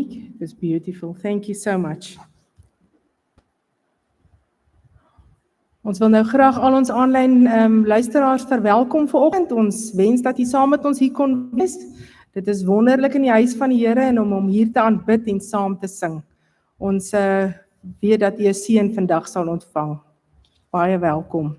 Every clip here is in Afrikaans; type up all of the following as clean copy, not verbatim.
Monique. It was beautiful. Thank you so much. Ons wil nou graag al ons aanlyn luisteraars verwelkom vanoggend. Ons wens dat u saam met ons hier kon wees. Dit is wonderlik in die huis van die Here en om hom hier te aanbid en saam te sing. Ons weet dat u 'n seën vandag sal ontvang. Baie welkom.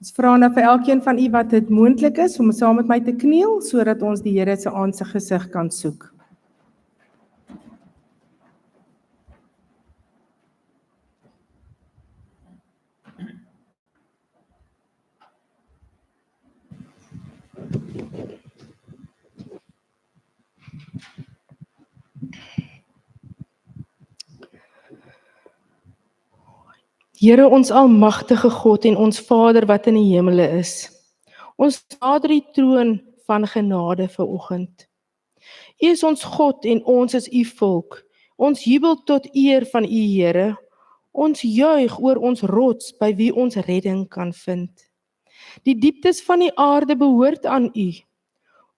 Ons vra nou vir elkeen van u wat dit moontlik is om saam met my te kniel sodat ons die Here se gesig kan soek. Here ons almagtige God en ons Vader wat in die hemele is. Ons nader die troon van genade vanoggend. U is ons God en ons is u volk. Ons jubel tot eer van u Here. Ons juig oor ons rots by wie ons redding kan vind. Die dieptes van die aarde behoort aan u.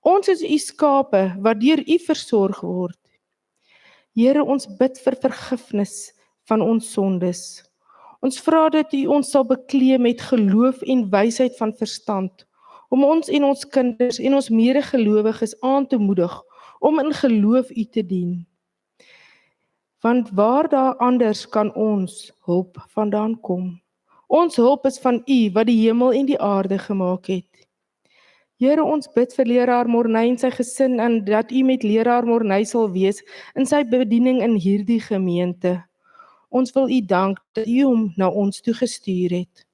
Ons is u skape wat deur u versorg word. Here, ons bid vir vergifnis van ons sondes. Ons vra dat u ons sal beklee met geloof en wysheid van verstand, om ons en ons kinders en ons medegelowiges aan te moedig om in geloof u te dien. Want waar daar anders kan ons hulp vandaan kom. Ons hulp is van u wat die hemel en die aarde gemaak het. Here, ons bid vir leraar Morney en sy gesin en dat u met leraar Morney sal wees in sy bediening in hierdie gemeente. Ons wil u dank dat u hom na ons toe gestuur het.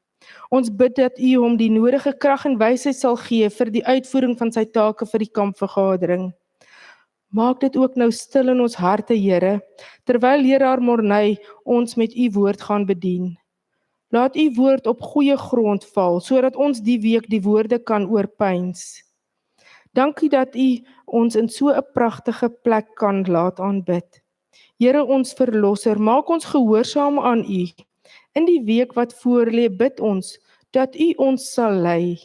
Ons bid dat u hom die nodige krag en wysheid sal gee vir die uitvoering van sy take vir die kampvergadering. Maak dit ook nou stil in ons harte, Here, terwyl leraar Morney ons met u woord gaan bedien. Laat u woord op goeie grond val, sodat ons die week die woorde kan oorpyns. Dankie dat u ons in so 'n pragtige plek kan laat aanbid. Here ons verlosser, maak ons gehoorsaam aan u. In die week wat voorlê, bid ons dat u ons sal lei.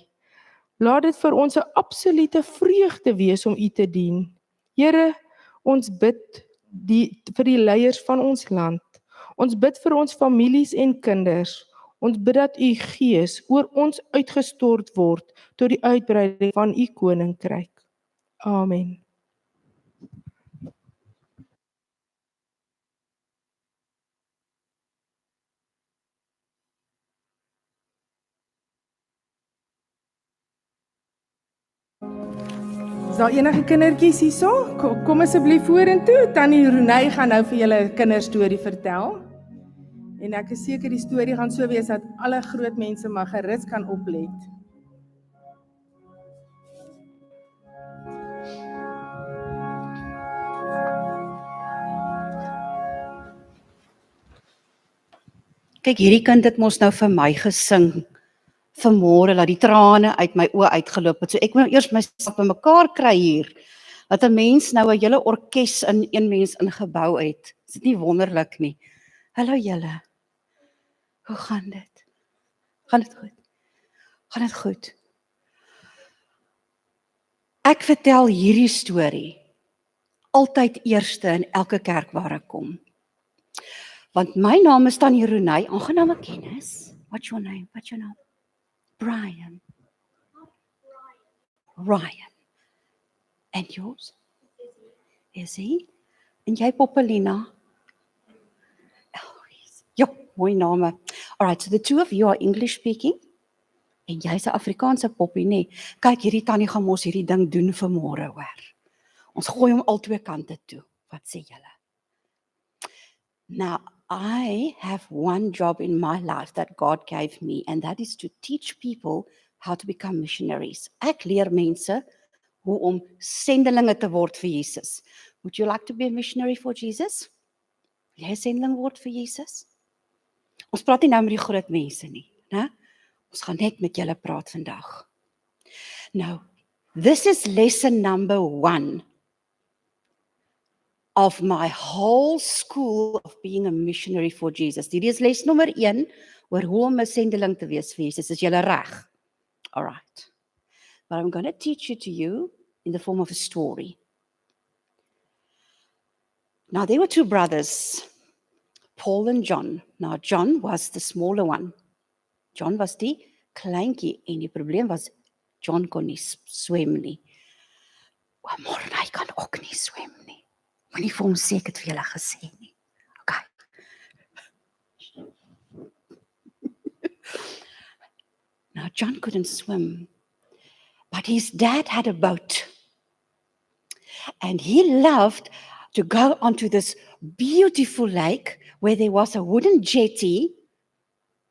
Laat dit vir ons 'n absolute vreugde wees om u te dien. Here, ons bid vir die leiers van ons land. Ons bid vir ons families en kinders. Ons bid dat u Gees oor ons uitgestort word tot die uitbreiding van u koninkryk. Amen. Is daar enige kindertjies hierso? Kom asseblief vorentoe. Tannie Renay gaan nou vir julle 'n kinderstorie vertel. En ek is seker die storie gaan so wees dat alle groot mense maar gerus kan oplet. Kyk, hierdie kind het mos nou vir my gesing vanmôre, dat die trane uit my oë uitgeloop het. So ek moet eers myself bymekaar kry hier, dat 'n mens nou 'n hele orkes in een mens ingebou het. Is dit nie wonderlik nie? Hallo julle. Hoe gaan dit? Gaan dit goed? Gaan dit goed? Ek vertel hierdie storie altyd eerste in elke kerk waar ek kom. Want my naam is Tannie Renay, aangename kennis. What's your name? What's your name? Brian. Ryan. And yours? Izzy. En jy Poppelina? Ja, mooi name. Alright, so the two of you are English speaking. En jy's 'n Afrikaanse poppie, nee. Kyk, hierdie tannie gaan mos hierdie ding doen vir môre, hoor. Ons gooi hom al twee kante toe. Wat sê julle? Now, I have one job in my life that God gave me, and that is to teach people how to become missionaries. Ek leer mense hoe om sendelinge te word vir Jesus. Would you like to be a missionary for Jesus? Wil jy 'n sendeling word vir Jesus? Ons praat nie nou met die groot mense nie, né? Ons gaan net met julle praat vandag. Now, this is lesson number 1 of my whole school of being a missionary for Jesus. Dit is les nommer 1 oor hoe om 'n sendeling te wees vir Jesus. Is julle reg? All right. But I'm going to teach it to you in the form of a story. Now, there were two brothers, Paul and John. Now, John was the smaller one. John was die kleintjie en die probleem was, John kon nie swem nie. Môre, hy kan ook nie swem nie. Moenie vir hom sê ek het vir julle gesê nie. Okay. Now, John couldn't swim, but his dad had a boat. And he loved to go onto this beautiful lake where there was a wooden jetty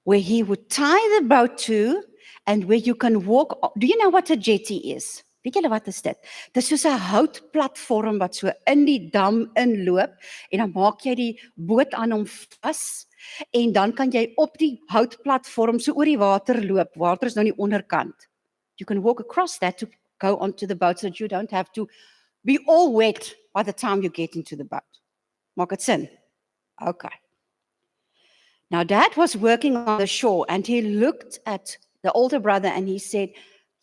where he would tie the boat to and where you can walk. Do you know what a jetty is? Weet julle wat is dit? Dit is soos 'n houtplatform wat so in die dam inloop en dan maak jy die boot aan hom vas en dan kan jy op die houtplatform so oor die water loop. Water is nou nie onderkant. You can walk across that to go onto the boat so that you don't have to be all wet by the time you get into the boat. Maak dit sin? Okay. Now, Dad was working on the shore and he looked at the older brother and he said,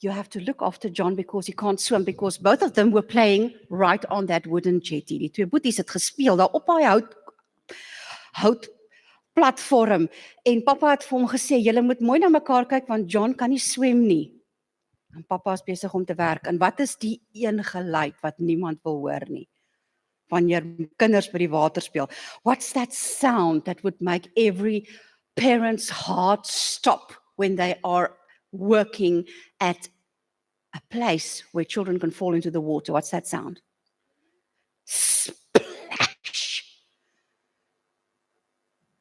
you have to look after John because he can't swim, because both of them were playing right on that wooden jetty. Die twee boeties het gespeel daar op daai houtplatform en pappa het vir hom gesê, julle moet mooi na mekaar kyk want John kan nie swem nie. En pappa is besig om te werk. En wat is die een geluid wat niemand wil hoor nie? Wanneer kinders by die water speel. What's that sound that would make every parent's heart stop when they are working at a place where children can fall into the water? What's that sound? Splash!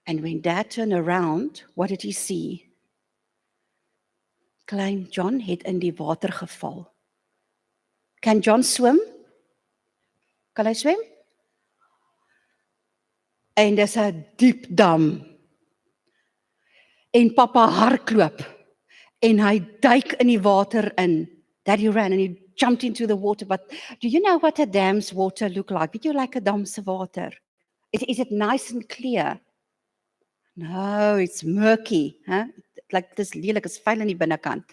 And when Dad turned around, what did he see? Klein John het in die water geval. Can John swim? Kan hy swem? En dis 'n diep dam. En pappa hardloop en hy duik in die water in. Daddy ran and he jumped into the water. But do you know what a dam's water look like? Weet jy like 'n dam se water? Is it nice and clear? No, it's murky. Huh? Like this lelik is vuil in die binnekant.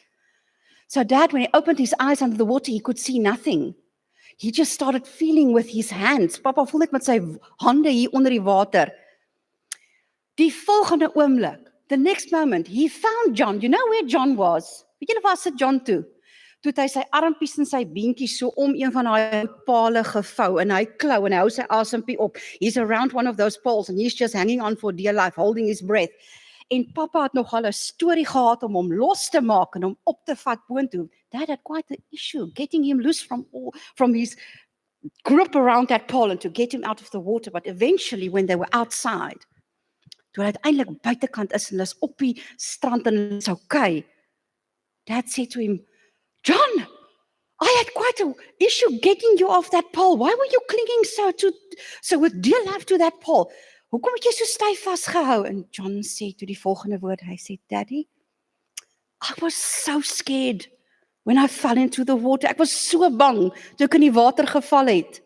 So Dad, when he opened his eyes under the water, he could see nothing. He just started feeling with his hands. Papa voel net met sy hande hier onder die water. Die volgende oomblik, the next moment, he found John. You know where John was? Weet julle waar sit John toe? Toe het hy sy armpies en sy beentjies so om een van daai pale gevou en hy klou en hy hou sy asempie op. He's around one of those poles and he's just hanging on for dear life, holding his breath. En pappa het nogal 'n storie gehad om hom los te maak en hom op te vat boontoe. Dad had quite an issue getting him loose from his grip around that pole and to get him out of the water. But eventually when they were outside, toe hy uiteindelik buitekant is en hulle is op die strand en hulle is okay, Dad said to him, John, I had quite an issue getting you off that pole. Why were you clinging so with dear life to that pole? Hoekom het jy so styf vasgehou? En John sê toe die volgende woord, hy sê, Daddy, I was so scared when I fell into the water. Ek was so bang toe ek in die water geval het.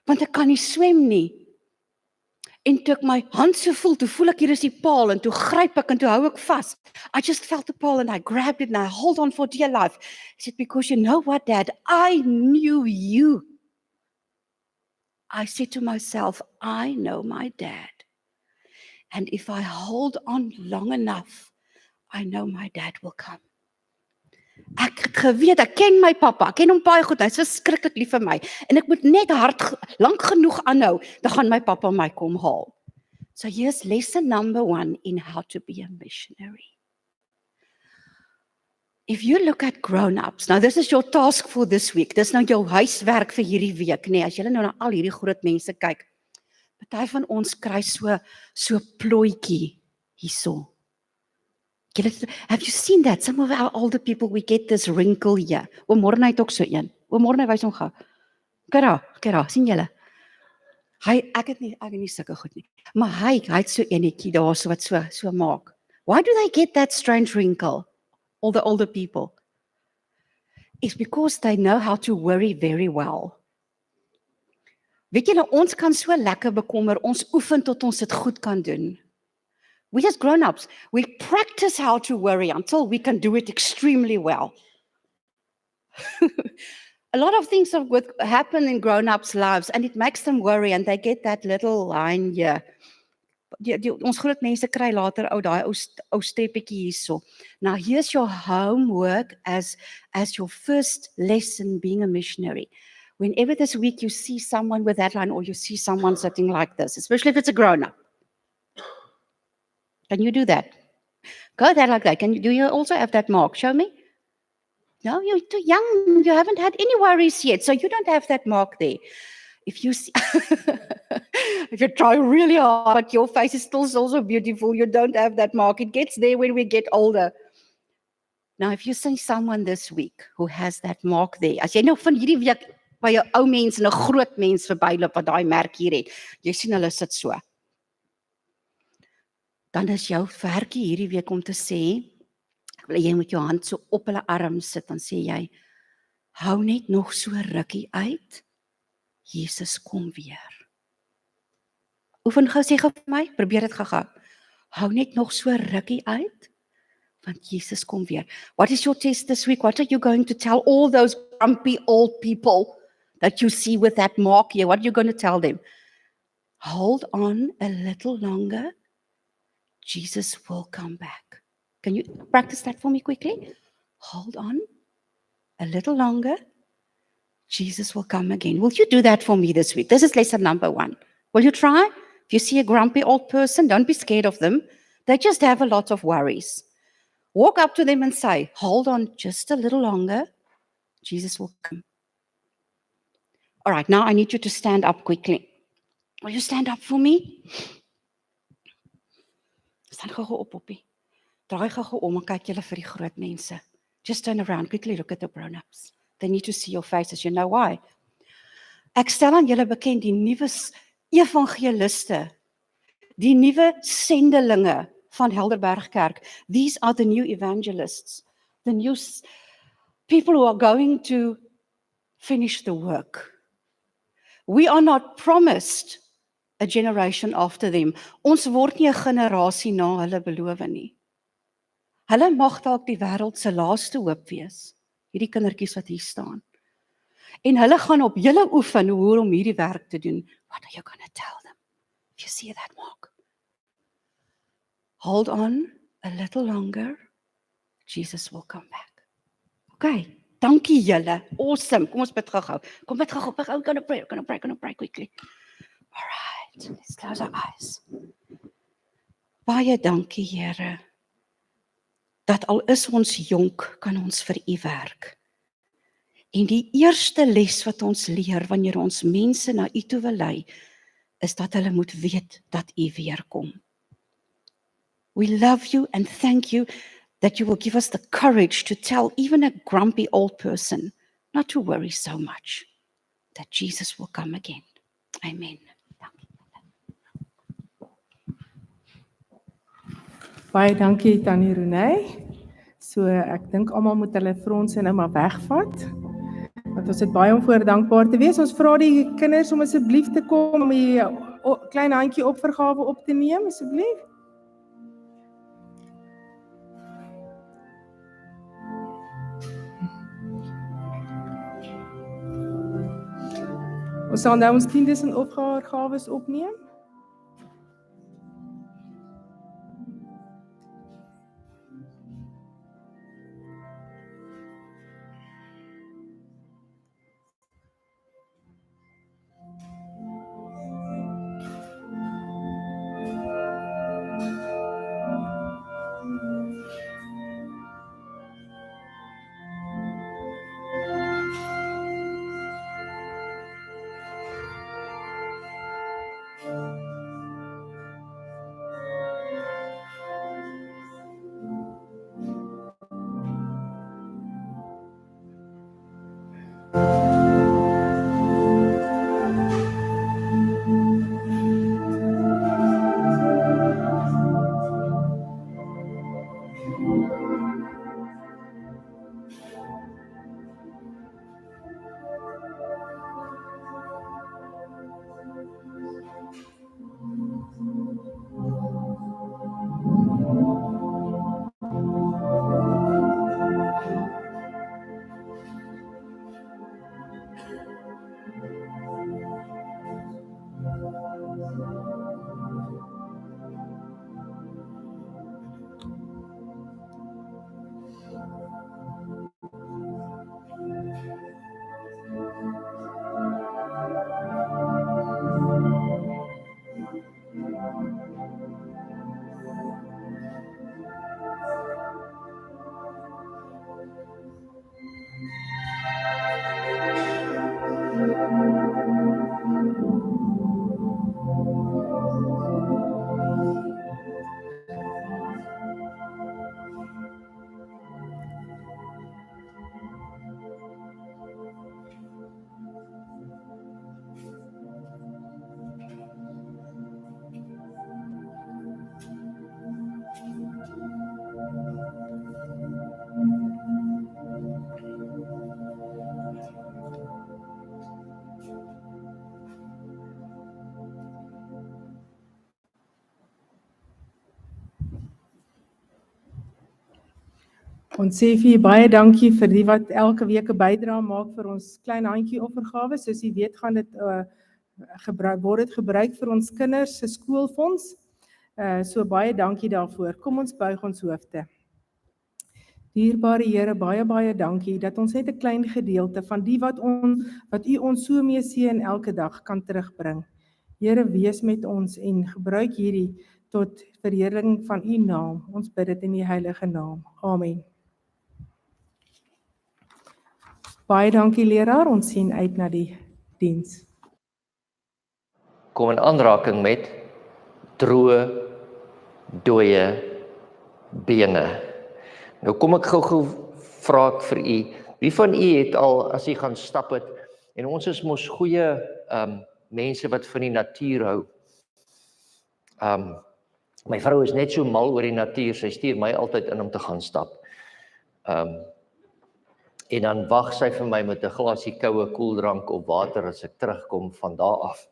Want ek kan nie swem nie. En toe ek my hand so voel ek hier is die paal en toe gryp ek en toe hou ek vas. I just felt the pole and I grabbed it and I hold on for dear life. He said, because you know what, Dad, I knew you. I said to myself, I know my dad. And if I hold on long enough, I know my dad will come. Ek het geweet, ek ken my pappa, ek ken hom baie goed, hy is verskriklik lief vir my. En ek moet net lank genoeg aanhou, dan gaan my pappa my kom haal. So here's lesson number 1 in how to be a missionary. If you look at grown-ups, now this is your task for this week, dis nou jou huiswerk vir hierdie week, nee, as julle nou na al hierdie groot mense kyk, party van ons kry so plooitjie hierso. Have you seen that? Some of our older people, we get this wrinkle here. Oom Morne het ook so een. Oom Morne wys hom gou. Kyk daar, sien julle? Ek het nie sulke goed nie. Maar hy het so enetjie daar so wat so maak. Why do they get that strange wrinkle? All the older people. It's because they know how to worry very well. Weet julle, ons kan so lekker bekommer, ons oefen tot ons dit goed kan doen. We as grown-ups, we practice how to worry until we can do it extremely well. A lot of things happen in grown-ups' lives and it makes them worry and they get that little line here. Ons groot mense kry later daai ou steppetjie hierso. Now here's your homework as your first lesson being a missionary. Whenever this week you see someone with that line or you see someone sitting like this, especially if it's a grown-up. Can you do that? Go there like that. Do you also have that mark? Show me. No, you're too young. You haven't had any worries yet, so you don't have that mark there. If you see, if you try really hard, but your face is still so beautiful, you don't have that mark. It gets there when we get older. Now, if you see someone this week who has that mark there, as jy nou van hierdie week by 'n ou mens en 'n groot mens verbyloop wat daai merk hier het, jy sien hulle sit so. Dan is jou werkie hierdie week om te sê, ek wil jy met jou hand so op hulle arm sit, dan sê jy, hou net nog so rukkie uit, Jesus kom weer. Oefen gou, sê gou vir my, probeer dit gou. Hou net nog so rukkie uit, want Jesus kom weer. What is your test this week? What are you going to tell all those grumpy old people that you see with that mark here? What are you going to tell them? Hold on a little longer. Jesus will come back. Can you practice that for me quickly? Hold on a little longer. Jesus will come again. Will you do that for me this week? This is lesson number 1. Will you try? If you see a grumpy old person, don't be scared of them. They just have a lot of worries. Walk up to them and say, hold on just a little longer. Jesus will come. All right, now I need you to stand up quickly. Will you stand up for me? Staan gou op, Poppie. Draai gou om en kyk julle vir die groot mense. Just turn around, quickly look at the grown-ups. They need to see your faces. You know why? Ek stel aan julle bekend die nuwe evangeliste, die nuwe sendelinge van Helderberg Kerk. These are the new evangelists, the new people who are going to finish the work. We are not promised a generation after them. Ons word nie 'n generasie na hulle beloof nie. Hulle mag dalk die wêreld se laaste hoop wees, hierdie kindertjies wat hier staan. En hulle gaan op julle oefen hoe om hierdie werk te doen. What are you going to tell them? If you see that mark. Hold on a little longer. Jesus will come back. Okay, dankie julle. Awesome. Kom ons bid gou. Kom bid gou. We're going to pray quickly. All right, let's close our eyes. Baie dankie, Here, dat al is ons jonk, kan ons vir U werk. En die eerste les wat ons leer wanneer ons mense na U toe wil lei, is dat hulle moet weet dat U weer kom. We love you and thank you that you will give us the courage to tell even a grumpy old person not to worry so much, that Jesus will come again. Amen. Baie dankie Tannie Renée. So ek dink almal moet hulle fronse nou maar wegvat. Want ons het baie om voor dankbaar te wees. Ons vra die kinders om asseblief te kom om die klein handjie opvergawe op te neem, asseblief. Ons sal nou ons tiendes en opgawes opneem. Ons sê vir julle baie dankie vir die wat elke week 'n bydrae maak vir ons klein handjie offergawe. Soos jy weet gaan dit word dit gebruik vir ons kinders se skoolfonds. So baie dankie daarvoor. Kom ons buig ons hoofde. Dierbare Here, baie dankie dat ons net 'n klein gedeelte van die wat U ons so mee seën elke dag kan terugbring. Here, wees met ons en gebruik hierdie tot verheerliking van U naam. Ons bid dit in die heilige naam. Amen. Baie dankie leraar, ons sien uit na die diens. Kom in aanraking met droë, dooie bene. Nou kom ek gou vra ek vir u, wie van u het al, as u gaan stap het, en ons is mos goeie mense wat van die natuur hou. My vrou is net so mal oor die natuur, sy stuur my altyd in om te gaan stap. En dan wag sy vir my met 'n glasie koue koeldrank of water as ek terugkom van daar af.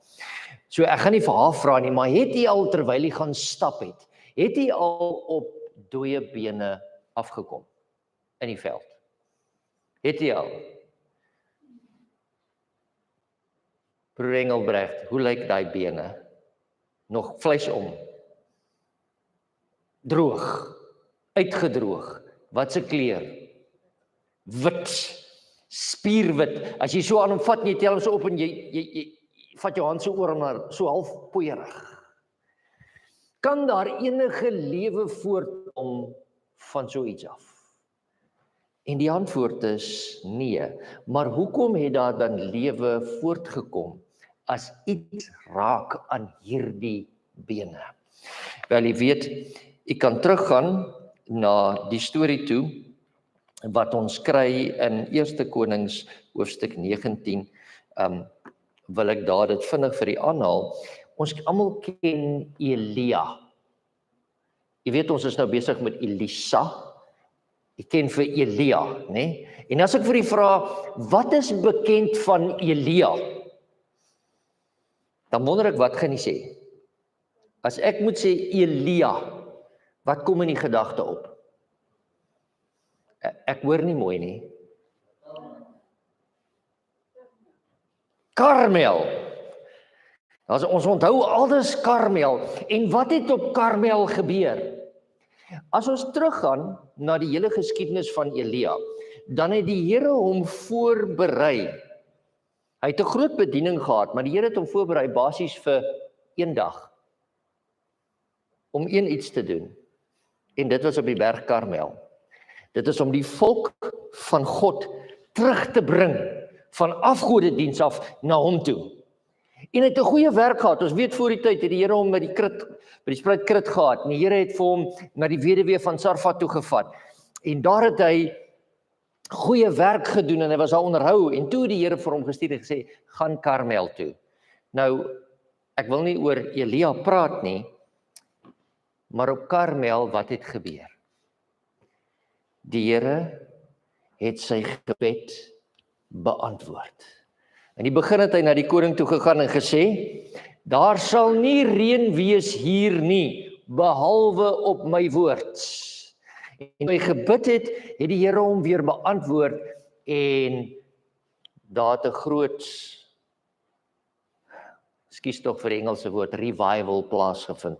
So ek gaan nie vir haar vra nie, maar het jy al terwyl jy gaan stap het jy al op dooie bene afgekom in die veld? Het jy al? Broer Engelbrecht, hoe lyk daai bene? Nog vleis om? Droog, uitgedroog, wat se kleur? Wit, spierwit. As jy so aan hom vat en jy tel hom so op en jy vat jou hand so oor hom na so half poeierig. Kan daar enige lewe voortkom van so iets af? En die antwoord is nee. Maar hoekom het daar dan lewe voortgekom as iets raak aan hierdie bene? Wel, jy weet, jy kan teruggaan na die storie toe wat ons kry in 1 Konings hoofstuk 19. Wil ek daar dit vinnig vir u aanhaal. Ons almal ken Elia. Jy weet, ons is nou besig met Elisa. Jy ken vir Elia, né? En as ek vir u vra, wat is bekend van Elia? Dan wonder ek, wat gaan jy sê? As ek moet sê Elia, wat kom in die gedagte op? Ek hoor nie mooi nie. Karmel. Ons onthou alles Karmel. En wat het op Karmel gebeur? As ons teruggaan na die hele geskiedenis van Elia, dan het die Here hom voorberei. Hy het 'n groot bediening gehad, maar die Here het hom voorberei basies vir 1 dag. Om iets te doen. En dit was op die berg Karmel. Dit is om die volk van God terug te bring van afgodediens af na hom toe. En hy het 'n goeie werk gehad. Ons weet voor die tyd het die Here hom by die spruitkrit gehad. En die Here het vir hom na die weduwee van Sarfat toe gevat. En daar het hy goeie werk gedoen en hy was daar onderhou. En toe het die Here vir hom gestuur en gesê, gaan Karmel toe. Nou, ek wil nie oor Elia praat nie, maar op Karmel, wat het gebeur? Die Here het sy gebed beantwoord. In die begin het hy na die koning toe gegaan en gesê, daar sal nie reën wees hier nie, behalwe op my woord. En hy gebid het die Here hom weer beantwoord en daar het 'n groot, ekskuus tog vir die Engelse woord, revival plaasgevind,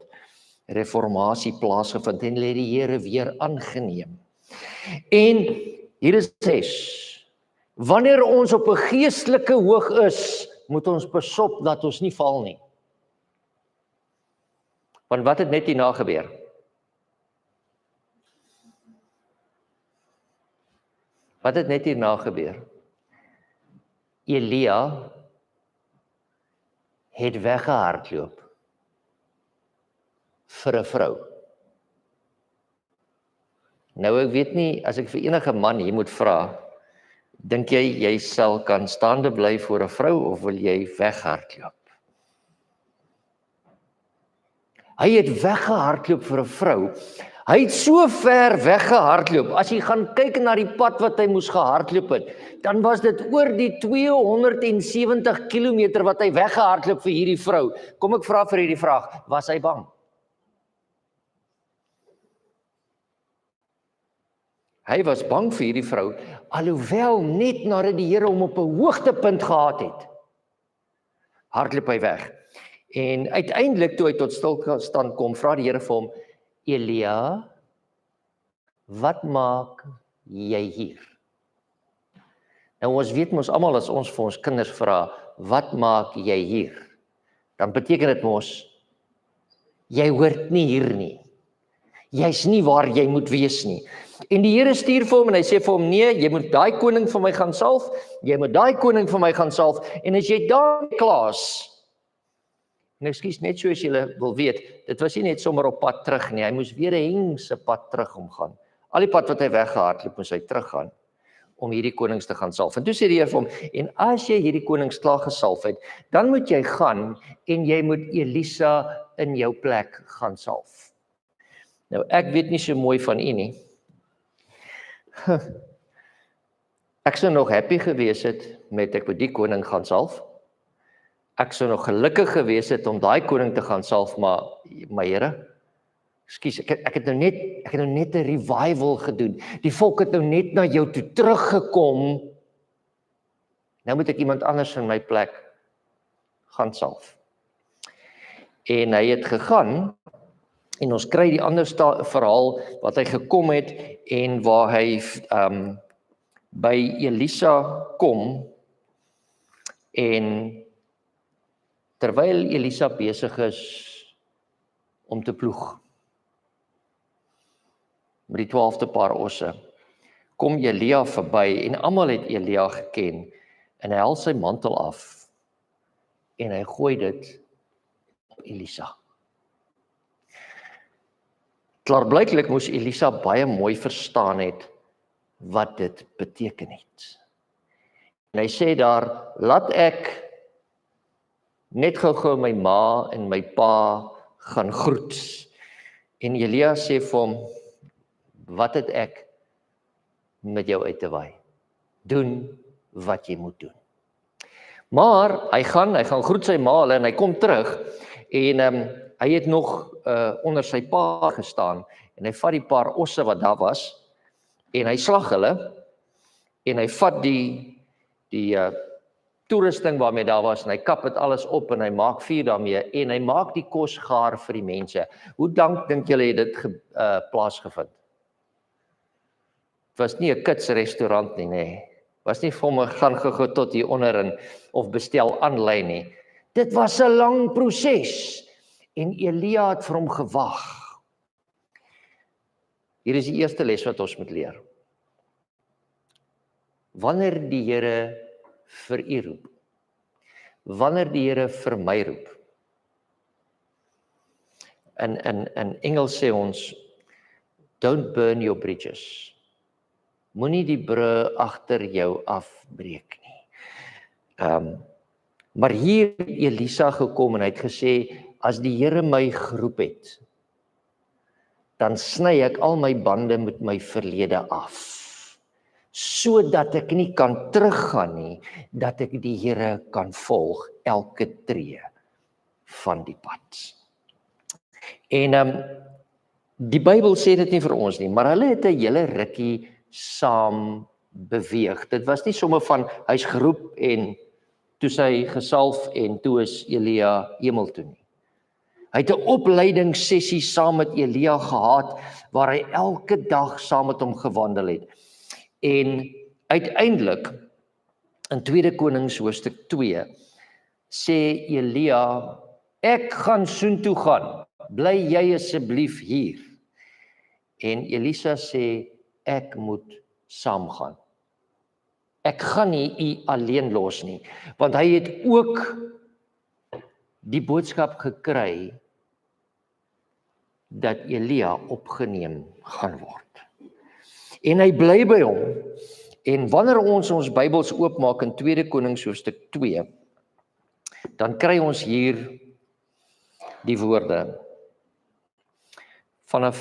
reformatie plaasgevind en hulle het die Here weer aangeneem. En hier is 6. Wanneer ons op 'n geestelike hoog is, moet ons besop dat ons nie val nie. Want wat het net hierna gebeur? Wat het net hierna gebeur? Elia het weggehardloop vir 'n vrou. Nou ek weet nie, as ek vir enige man hier moet vra, dink jy sal kan staande bly voor 'n vrou of wil jy weghardloop? Hy het weggehardloop vir 'n vrou. Hy het so ver weggehardloop. As jy gaan kyk na die pad wat hy moes gehardloop het, dan was dit oor die 270 kilometer wat hy weggehardloop vir hierdie vrou. Kom ek vra vir hierdie vraag, was hy bang? Hy was bang vir hierdie vrou, alhoewel net nadat die Here hom op 'n hoogtepunt gehad het, hardloop hy weg. En uiteindelik toe hy tot stilstand kom, vra die Here vir hom, Elia, wat maak jy hier? Nou ons weet mos almal as ons vir ons kinders vra, wat maak jy hier? Dan beteken dit mos, jy hoort nie hier nie. Jy's nie waar jy moet wees nie. En die Here stuur vir hom en hy sê vir hom, nee, jy moet daai koning vir my gaan salf, jy moet daai koning vir my gaan salf, en as jy daar klaas, en ekskuus, net so as julle wil weet, dit was nie net sommer op pad terug nie, hy moes weer 'n hengse pad terug omgaan. Al die pad wat hy weggehardloop, moes hy teruggaan, om hierdie konings te gaan salf. En toe sê die Here vir hom, en as jy hierdie konings klaar gesalf het, dan moet jy gaan, en jy moet Elisa in jou plek gaan salf. Nou, ek weet nie so mooi van u nie. Ek sou nog happy gewees het met ek met die koning gaan salf. Ek sou nog gelukkig gewees het om daai koning te gaan salf, maar my Here, ekskuus, ek het nou net 'n revival gedoen. Die volk het nou net na jou toe teruggekom. Nou moet ek iemand anders in my plek gaan salf. En hy het gegaan, en ons kry die ander verhaal wat hy gekom het en waar hy by Elisa kom, en terwyl Elisa besig is om te ploeg met die 12de paar osse, kom Elia verby en almal het Elia geken en hy haal sy mantel af en hy gooi dit op Elisa. Klaarblyklik moes Elisa baie mooi verstaan het wat dit beteken het. En hy sê daar, laat ek net gou my ma en my pa gaan groet. En Elia sê vir hom, wat het ek met jou uit te waai? Doen wat jy moet doen. Maar hy gaan groet sy ma en hy kom terug en hy het nog onder sy pa gestaan en hy vat die paar osse wat daar was en hy slag hulle en hy vat die toerusting waarmee daar was en hy kap dit alles op en hy maak vuur daarmee en hy maak die kos gaar vir die mense. Hoe lank dink julle het dit plaasgevind? Het was nie 'n kits restaurant nie, nee. Was nie vir my gaan gou tot hier onder of bestel aanlyn nie. Dit was 'n lang proses en Elia het vir hom gewag. Hier is die eerste les wat ons moet leer. Wanneer die Here vir u roep, wanneer die Here vir my roep, in Engels sê ons, don't burn your bridges. Moenie die brûe agter jou afbreek nie. Maar hier het Elisa gekom en hy het gesê, as die Here my geroep het, dan sny ek al my bande met my verlede af, sodat ek nie kan teruggaan nie, dat ek die Here kan volg elke tree van die pad. En die Bybel sê dit nie vir ons nie, maar hulle het 'n hele rukkie saam beweeg. Dit was nie sommer van hy's geroep en toe sy gesalf en toe is Elia hemel toe nie. Hy het 'n opleidingssessie saam met Elia gehad waar hy elke dag saam met hom gewandel het. En uiteindelik in 2 Konings hoofstuk 2 sê Elia, ek gaan soontoe gaan, bly jy asseblief hier. En Elisa sê, ek moet saamgaan. Ek gaan nie u alleen los nie, want hy het ook die boodskap gekry dat Elia opgeneem gaan word. En hy bly by hom. En wanneer ons Bybels oopmaak in 2 Konings hoofstuk 2, dan kry ons hier die woorde vanaf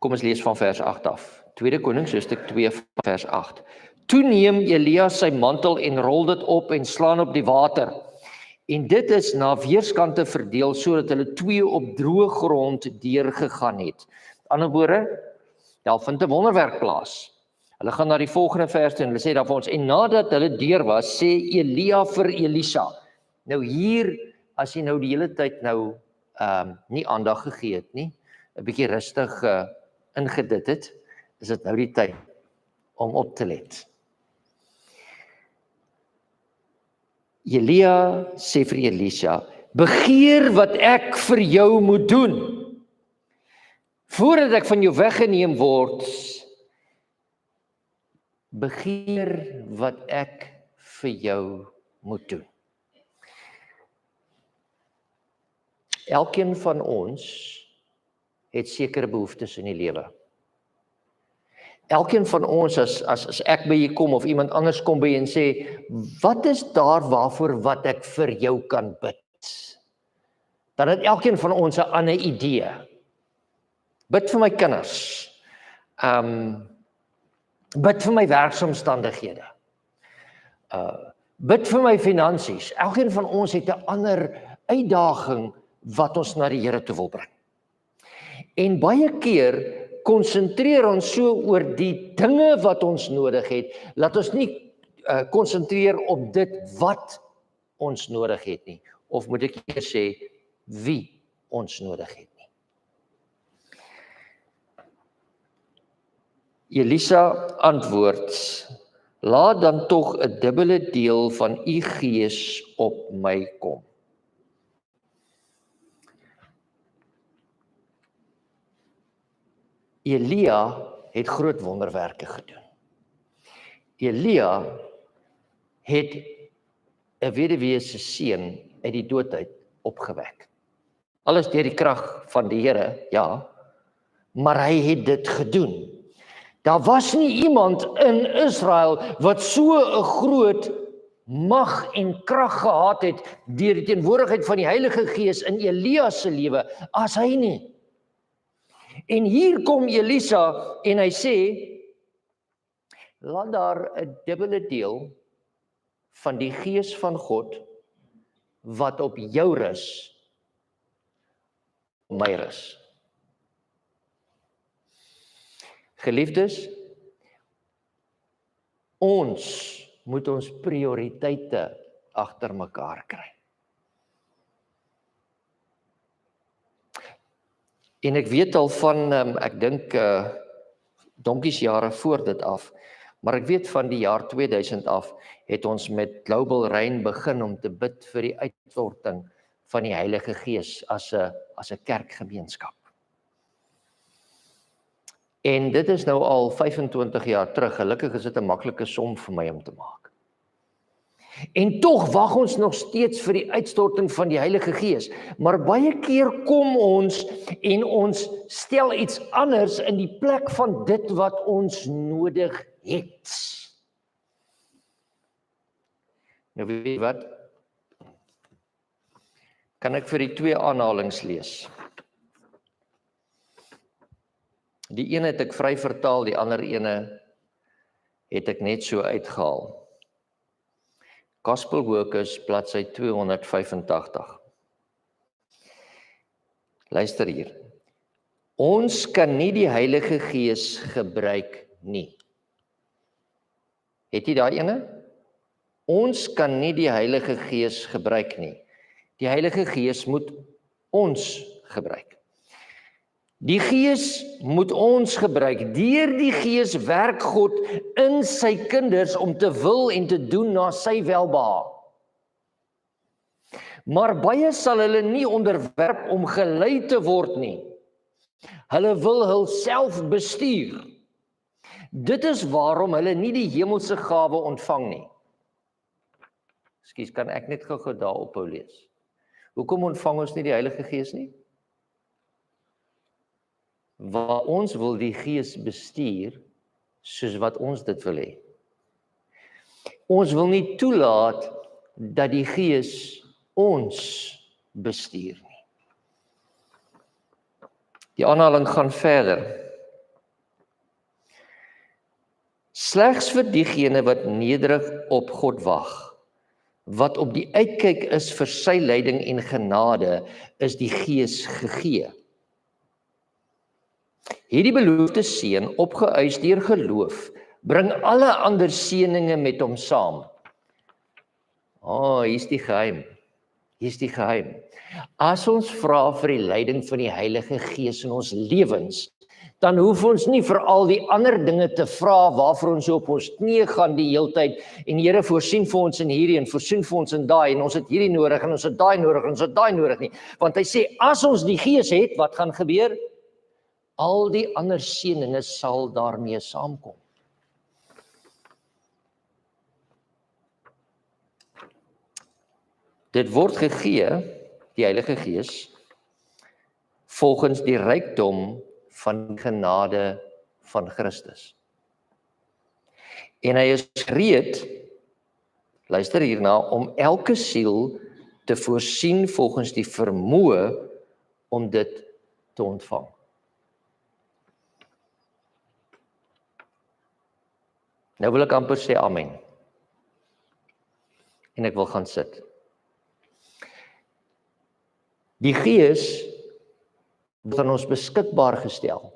kom ons lees van vers 8 af. 2 Konings hoofstuk 2 vers 8. Toe neem Elia sy mantel en rol dit op en slaan op die water. En dit is na weerskante verdeel sodat hulle 2 op droë grond deurgegaan het. Aan die ander woorde, daar vind 'n wonderwerk plaas. Hulle gaan na die volgende vers toe en hulle sê daar vir ons, en nadat hulle deur was, sê Elia vir Elisa. Nou hier, as jy nou die hele tyd nou nie aandag gegee het nie, 'n bietjie rustig ingedit het, is dit nou die tyd om op te let. Elia sê vir Elisa, begeer wat ek vir jou moet doen, voordat ek van jou weggeneem word, begeer wat ek vir jou moet doen. Elkeen van ons het sekere behoeftes in die lewe. Elkeen van ons, as ek by jy kom of iemand anders kom by jy en sê, wat is daar waarvoor wat ek vir jou kan bid? Dan het elkeen van ons 'n ander idee. Bid vir my kinders. Bid vir my werksomstandighede. Bid vir my finansies. Elkeen van ons het 'n ander uitdaging wat ons na die Here toe wil bring. En baie keer konsentreer ons so oor die dinge wat ons nodig het, laat ons nie konsentreer op dit wat ons nodig het nie, of moet ek eers sê, wie ons nodig het nie. Elisa antwoord, laat dan tog 'n dubbele deel van u gees op my kom. Elia het groot wonderwerke gedoen. Elia het 'n weduwee se seun uit die dood uit opgewek. Alles deur die krag van die Here, ja, maar hy het dit gedoen. Daar was nie iemand in Israel wat so 'n groot mag en krag gehad het deur die teenwoordigheid van die Heilige Gees in Elia se lewe as hy nie. En hier kom Elisa en hy sê, laat daar 'n dubbele deel van die Gees van God wat op jou rus, op my rus. Geliefdes, ons moet ons prioriteite agter mekaar kry. En ek weet al van, ek dink donkies jare voor dit af, maar ek weet van die jaar 2000 af, het ons met Global Rain begin om te bid vir die uitstorting van die Heilige Gees as 'n kerkgemeenskap. En dit is nou al 25 jaar terug, gelukkig is dit 'n maklike som vir my om te maak. En tog wag ons nog steeds vir die uitstorting van die Heilige Gees, maar baie keer kom ons en ons stel iets anders in die plek van dit wat ons nodig het. Nou weet jy wat? Kan ek vir die 2 aanhalings lees? Die ene het ek vry vertaal, die ander ene het ek net so uitgehaal. Gospel Workers, bladsy 285. Luister hier. Ons kan nie die Heilige Gees gebruik nie. Het jy daai ene? Ons kan nie die Heilige Gees gebruik nie. Die Heilige Gees moet ons gebruik. Die Gees moet ons gebruik. Deur die Gees werk God in sy kinders om te wil en te doen na sy welbehae. Maar baie sal hulle nie onderwerp om gelei te word nie. Hulle wil hulself bestuur. Dit is waarom hulle nie die hemelse gawe ontvang nie. Ekskuus, kan ek net gou daar ophou lees? Hoekom ontvang ons nie die Heilige Gees nie? Waar ons wil die Gees bestuur, soos wat ons dit wil hê. Ons wil nie toelaat dat die Gees ons bestuur nie. Die aanhaling gaan verder. Slegs vir diegene wat nederig op God wag, wat op die uitkyk is vir sy leiding en genade, is die Gees gegee. Hierdie beloofde seën, opgeëis deur geloof, bring alle ander seëninge met hom saam. Hier's die geheim. Hier's die geheim. As ons vra vir die leiding van die Heilige Gees in ons lewens, dan hoef ons nie vir al die ander dinge te vra waarvoor ons op ons knieë gaan die heeltyd en Here voorsien vir ons in hierdie en voorsien vir ons in daai en ons het hierdie nodig en ons het daai nodig en ons het daai nodig nie. Want hy sê as ons die Gees het, wat gaan gebeur? Al die ander seëninge sal daarmee saamkom. Dit word gegee, die Heilige Gees, volgens die rykdom van genade van Christus. En hy is gereed, luister hierna, om elke siel te voorsien volgens die vermoë om dit te ontvang. Nou wil ek amper sê amen. En ek wil gaan sit. Die Gees word aan ons beskikbaar gestel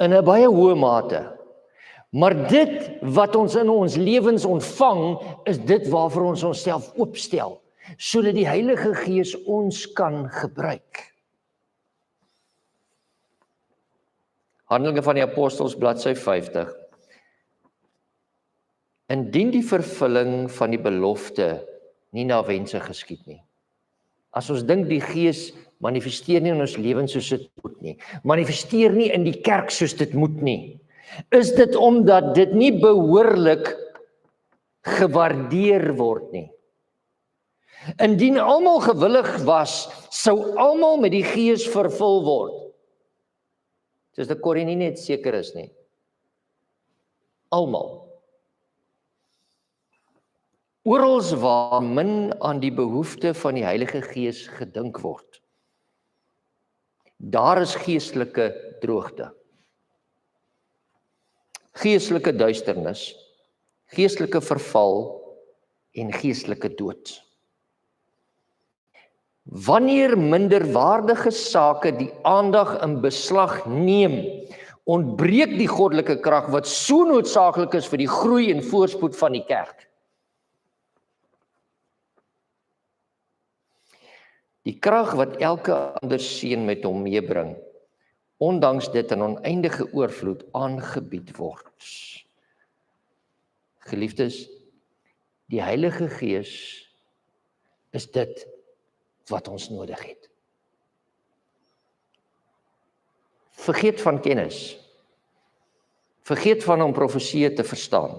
in 'n baie hoë mate. Maar dit wat ons in ons lewens ontvang, is dit waarvoor ons onsself oopstel, sodat die Heilige Gees ons kan gebruik. Handelinge van die Apostels, bladsy 50. Indien die vervulling van die belofte nie na wense geskied nie. As ons dink die Gees manifesteer nie in ons lewens soos dit moet nie, manifesteer nie in die kerk soos dit moet nie, is dit omdat dit nie behoorlik gewaardeer word nie. Indien almal gewillig was, sou almal met die Gees vervul word. Soos dat Corrie nie net seker is nie. Almal. Orals waar min aan die behoefte van die Heilige Gees gedink word, daar is geestelike droogte, geestelike duisternis, geestelike verval en geestelike dood. Wanneer minderwaardige sake die aandag in beslag neem, ontbreek die goddelike krag wat so noodsaaklik is vir die groei en voorspoed van die kerk. Die krag wat elke ander seën met hom meebring, ondanks dit in oneindige oorvloed aangebied word. Geliefdes, die Heilige Gees is dit wat ons nodig het. Vergeet van kennis. Vergeet van om profeseë te verstaan.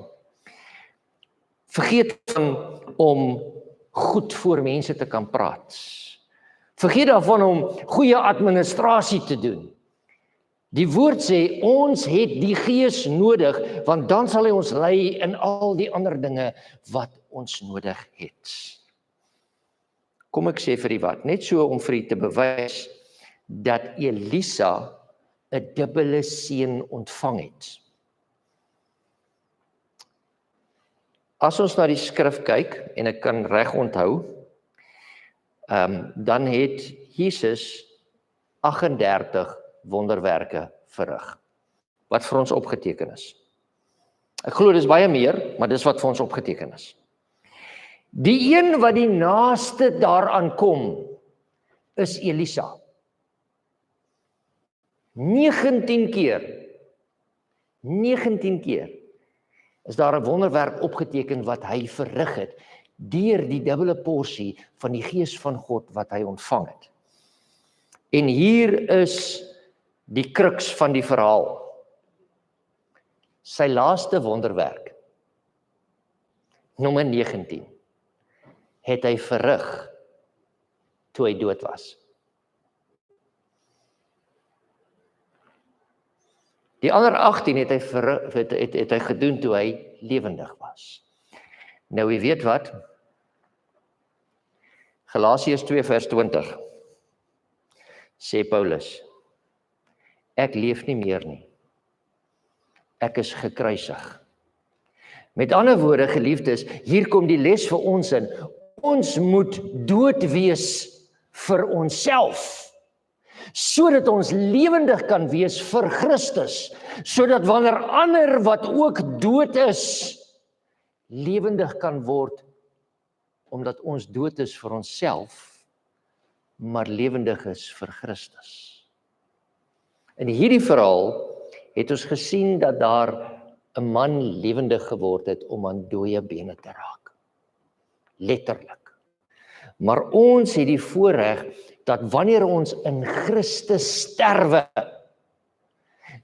Vergeet van om goed voor mense te kan praat. Vergeet daarvan om goeie administrasie te doen. Die woord sê, ons het die Gees nodig, want dan sal hy ons lei in al die ander dinge wat ons nodig het. Kom ek sê vir u wat, net so om vir u te bewys, dat Elisa 'n dubbele seën ontvang het. As ons na die skrif kyk, en ek kan reg onthou, dan het Jesus 38 wonderwerke verrig, wat vir ons opgeteken is. Ek glo dis baie meer, maar dis wat vir ons opgeteken is. Die een wat die naaste daaraan kom, is Elisa. 19 keer is daar 'n wonderwerk opgeteken wat hy verrig het, deur die dubbele porsie van die Gees van God wat hy ontvang het. En hier is die kruks van die verhaal. Sy laaste wonderwerk, nommer 19. het hy verrig toe hy dood was. Die ander 18 het hy gedoen toe hy lewendig was. Nou, jy weet wat? Galasiërs 2 vers 20 sê Paulus, ek leef nie meer nie. Ek is gekruisig. Met ander woorde, geliefdes, hier kom die les vir ons in. Ons moet dood wees vir onsself, sodat ons lewendig kan wees vir Christus, sodat wanneer ander wat ook dood is, lewendig kan word, omdat ons dood is vir onsself, maar lewendig is vir Christus. In hierdie verhaal het ons gesien dat daar 'n man lewendig geword het om aan dooie bene te raak. Letterlik. Maar ons het die voorreg dat wanneer ons in Christus sterwe,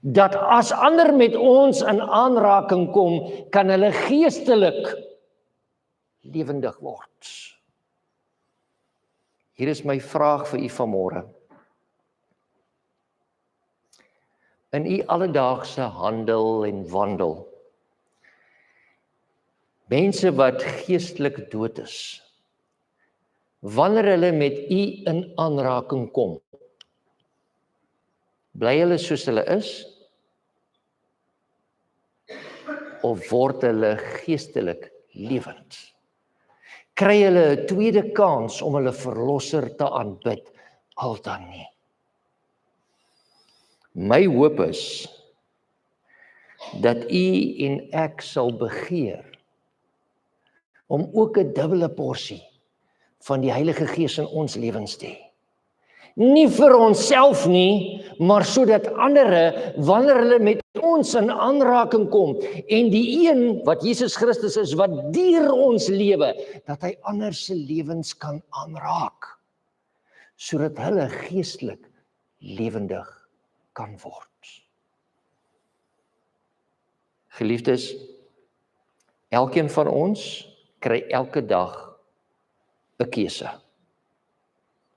dat as ander met ons in aanraking kom, kan hulle geestelik lewendig word. Hier is my vraag vir u vanmôre. In u alledaagse handel en wandel, mense wat geestelik dood is, wanneer hulle met u in aanraking kom, bly hulle soos hulle is, of word hulle geestelik lewend? Kry hulle 'n tweede kans om hulle verlosser te aanbid, al dan nie? My hoop is dat u en ek sal begeer om ook 'n dubbele porsie van die Heilige Gees in ons lewens te hê. Nie vir onsself nie, maar sodat ander, wanneer hulle met ons in aanraking kom, en die een wat Jesus Christus is, wat deur ons lewe, dat hy ander se lewens kan aanraak, sodat hulle geestelik lewendig kan word. Geliefdes, elkeen van ons kry elke dag 'n keuse,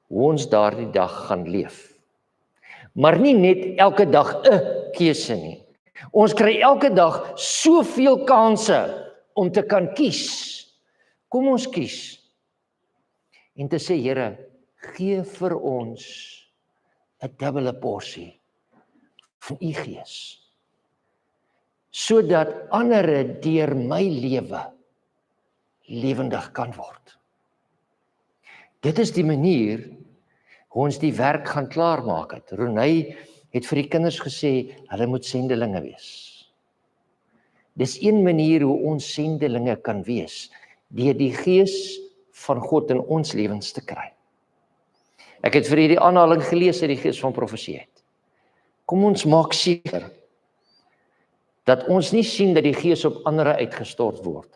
hoe ons daardie dag gaan leef. Maar nie net elke dag 'n keuse nie. Ons kry elke dag soveel kansse om te kan kies. Kom ons kies en te sê, Here, gee vir ons 'n dubbele porsie van u Gees, sodat ander deur my lewe lewendig kan word. Dit is die manier hoe ons die werk gaan klaarmaak het. Ronay het vir die kinders gesê, hulle moet sendelinge wees. Dis een manier hoe ons sendelinge kan wees, deur die Gees van God in ons lewens te kry. Ek het vir hierdie aanhaling gelees uit die Gees van Profesie uit. Kom ons maak seker dat ons nie sien dat die Gees op ander uitgestort word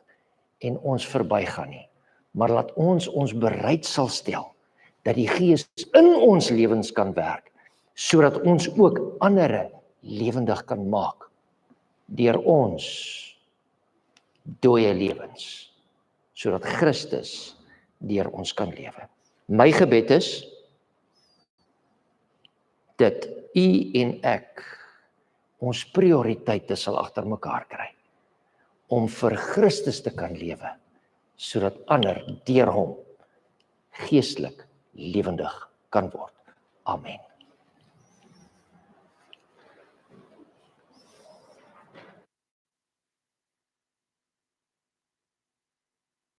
en ons verbygaan nie, maar laat ons bereid sal stel dat die Gees in ons lewens kan werk, sodat ons ook ander lewendig kan maak deur ons dooie lewens, sodat Christus deur ons kan lewe. My gebed is dat u en ek ons prioriteite sal agter mekaar kry om vir Christus te kan lewe, sodat ander deur hom geestelik lewendig kan word. Amen.